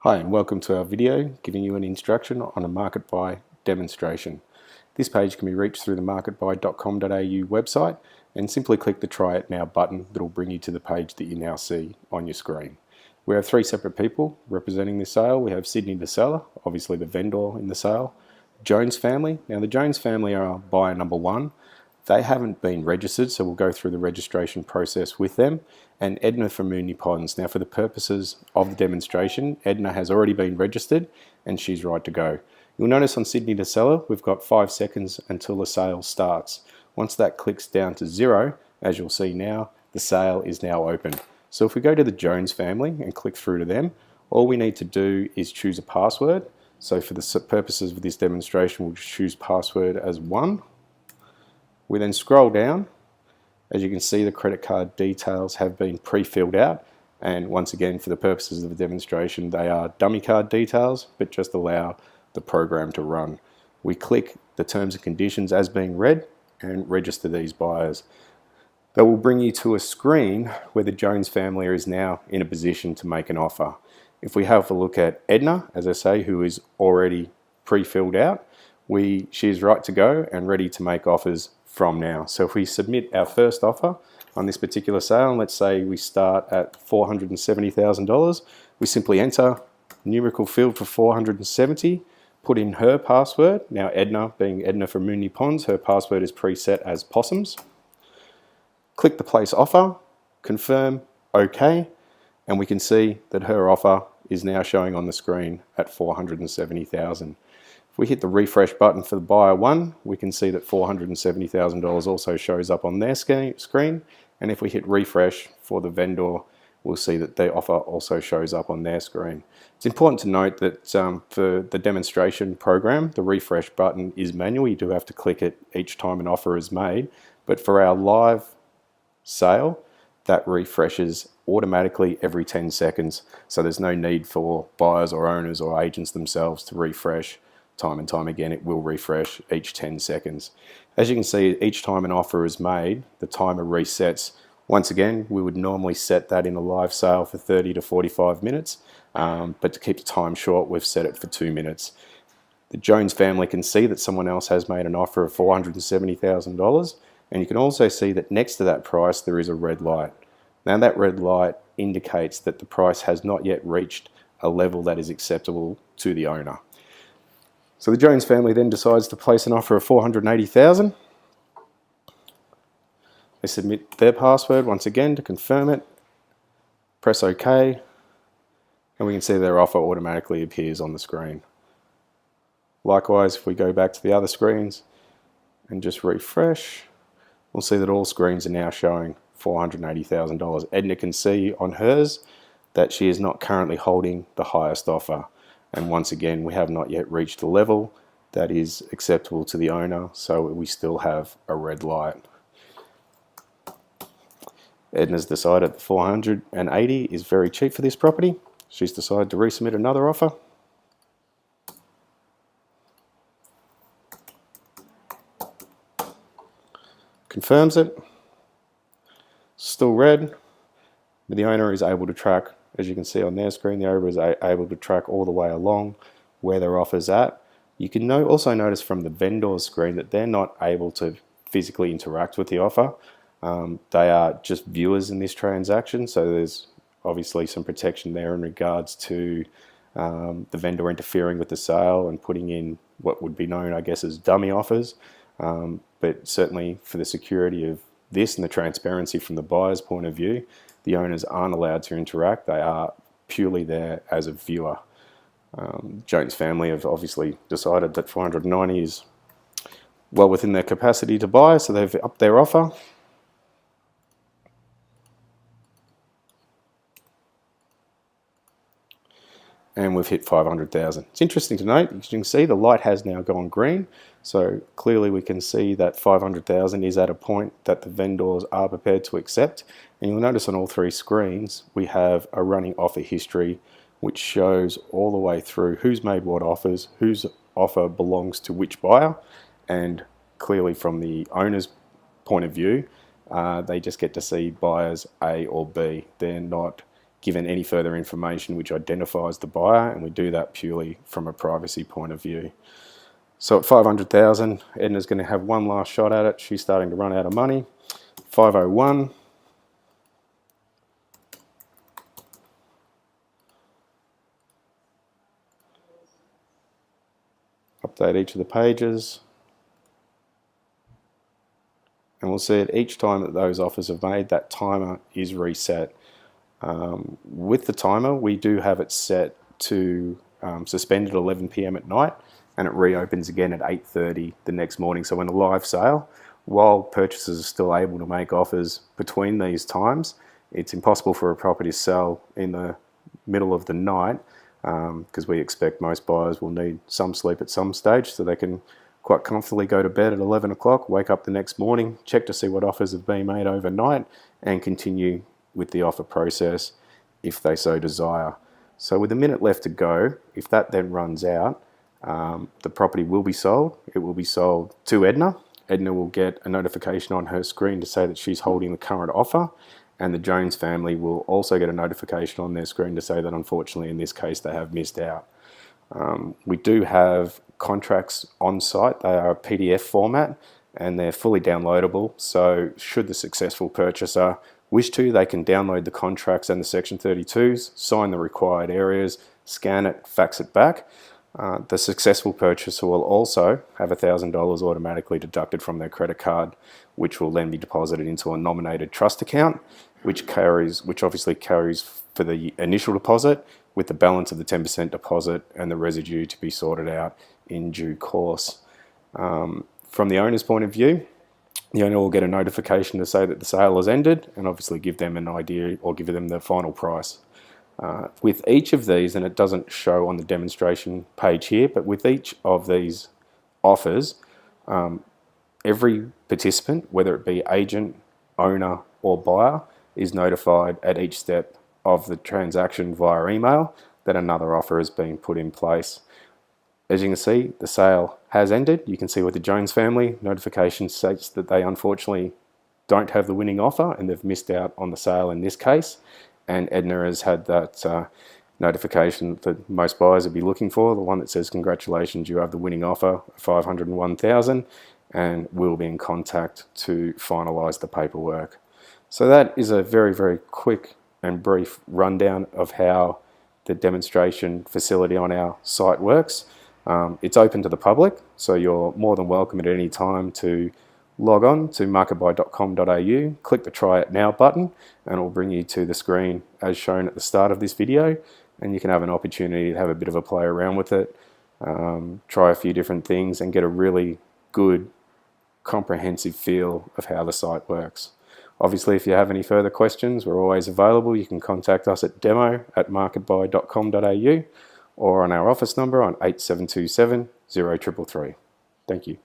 Hi and welcome to our video giving you an instruction on a market buy demonstration. This page can be reached through the marketbuy.com.au website and simply click the Try It Now button that will bring you to the page that you now see on your screen. We have three separate people representing this sale. We have Sydney the seller, obviously the vendor in the sale, Jones family. Now the Jones family are buyer number one. They haven't been registered, so we'll go through the registration process with them. And Edna from Moonee Ponds. Now for the purposes of the demonstration, Edna has already been registered and she's right to go. You'll notice on Sydney the seller, we've got 5 seconds until the sale starts. Once that clicks down to 0, as you'll see now, the sale is now open. So if we go to the Jones family and click through to them, all we need to do is choose a password. So for the purposes of this demonstration, we'll just choose password as 1. We then scroll down. As you can see, the credit card details have been pre-filled out, and once again, for the purposes of the demonstration, they are dummy card details, but just allow the program to run. We click the terms and conditions as being read and register these buyers. That will bring you to a screen where the Jones family is now in a position to make an offer. If we have a look at Edna, as I say, who is already pre-filled out, she is right to go and ready to make offers from now. So if we submit our first offer on this particular sale, and let's say we start at $470,000, we simply enter numerical field for 470, put in her password. Now Edna, being Edna from Moonee Ponds, her password is preset as possums. Click the place offer, confirm, OK, and we can see that her offer is now showing on the screen at $470,000. If we hit the refresh button for the buyer one, we can see that $470,000 also shows up on their screen. And if we hit refresh for the vendor, we'll see that their offer also shows up on their screen. It's important to note that for the demonstration program, the refresh button is manual. You do have to click it each time an offer is made. But for our live sale, that refreshes automatically every 10 seconds. So there's no need for buyers or owners or agents themselves to refresh time and time again. It will refresh each 10 seconds. As you can see, each time an offer is made, the timer resets. Once again, we would normally set that in a live sale for 30 to 45 minutes, but to keep the time short, we've set it for 2 minutes. The Jones family can see that someone else has made an offer of $470,000, and you can also see that next to that price there is a red light. Now that red light indicates that the price has not yet reached a level that is acceptable to the owner. So the Jones family then decides to place an offer of $480,000. They submit their password once again to confirm it, press OK, and we can see their offer automatically appears on the screen. Likewise, if we go back to the other screens and just refresh, we'll see that all screens are now showing $480,000. Edna can see on hers that she is not currently holding the highest offer. And once again, we have not yet reached the level that is acceptable to the owner, so we still have a red light. Edna's decided that $480 is very cheap for this property. She's decided to resubmit another offer. Confirms it. Still red, but the owner is able to track, as you can see on their screen, the owner is able to track all the way along where their offer's at. You can also notice from the vendor's screen that they're not able to physically interact with the offer. They are just viewers in this transaction, so there's obviously some protection there in regards to the vendor interfering with the sale and putting in what would be known, I guess, as dummy offers. But certainly for the security of this and the transparency from the buyer's point of view, the owners aren't allowed to interact. They are purely there as a viewer. Jones family have obviously decided that $490 is well within their capacity to buy, so they've upped their offer. And we've hit $500,000. It's interesting to note, as you can see, the light has now gone green. So clearly we can see that $500,000 is at a point that the vendors are prepared to accept. And you'll notice on all three screens, we have a running offer history, which shows all the way through who's made what offers, whose offer belongs to which buyer. And clearly from the owner's point of view, they just get to see buyers A or B. They're not given any further information which identifies the buyer, and we do that purely from a privacy point of view. So at 500,000, Edna's going to have one last shot at it. She's starting to run out of money. 501. Update each of the pages. And we'll see at each time that those offers are made, that timer is reset. With the timer, we do have it set to suspend at 11 PM at night, and it reopens again at 8:30 the next morning. So in a live sale, while purchasers are still able to make offers between these times, it's impossible for a property to sell in the middle of the night, because we expect most buyers will need some sleep at some stage, so they can quite comfortably go to bed at 11 o'clock, wake up the next morning, check to see what offers have been made overnight, and continue with the offer process if they so desire. So with a minute left to go, if that then runs out, the property will be sold. It will be sold to Edna. Edna will get a notification on her screen to say that she's holding the current offer, and the Jones family will also get a notification on their screen to say that unfortunately in this case they have missed out. We do have contracts on site. They are a PDF format and they're fully downloadable, so should the successful purchaser wish to, they can download the contracts and the Section 32s, sign the required areas, scan it, fax it back. The successful purchaser will also have $1,000 automatically deducted from their credit card, which will then be deposited into a nominated trust account, which obviously carries for the initial deposit, with the balance of the 10% deposit and the residue to be sorted out in due course. From the owner's point of view, the owner will get a notification to say that the sale has ended, and obviously give them an idea or give them the final price. With each of these, and it doesn't show on the demonstration page here, but with each of these offers, every participant, whether it be agent, owner or buyer, is notified at each step of the transaction via email that another offer has been put in place. As you can see, the sale has ended. You can see with the Jones family, notification states that they unfortunately don't have the winning offer and they've missed out on the sale in this case. And Edna has had that notification that most buyers would be looking for, the one that says, congratulations, you have the winning offer, 501,000, and we'll be in contact to finalise the paperwork. So that is a very, very quick and brief rundown of how the demonstration facility on our site works. It's open to the public, so you're more than welcome at any time to log on to marketbuy.com.au, click the Try It Now button, and it will bring you to the screen as shown at the start of this video, and you can have an opportunity to have a bit of a play around with it, try a few different things, and get a really good, comprehensive feel of how the site works. Obviously, if you have any further questions, we're always available. You can contact us at demo@marketbuy.com.au or on our office number on 8727 0333. Thank you.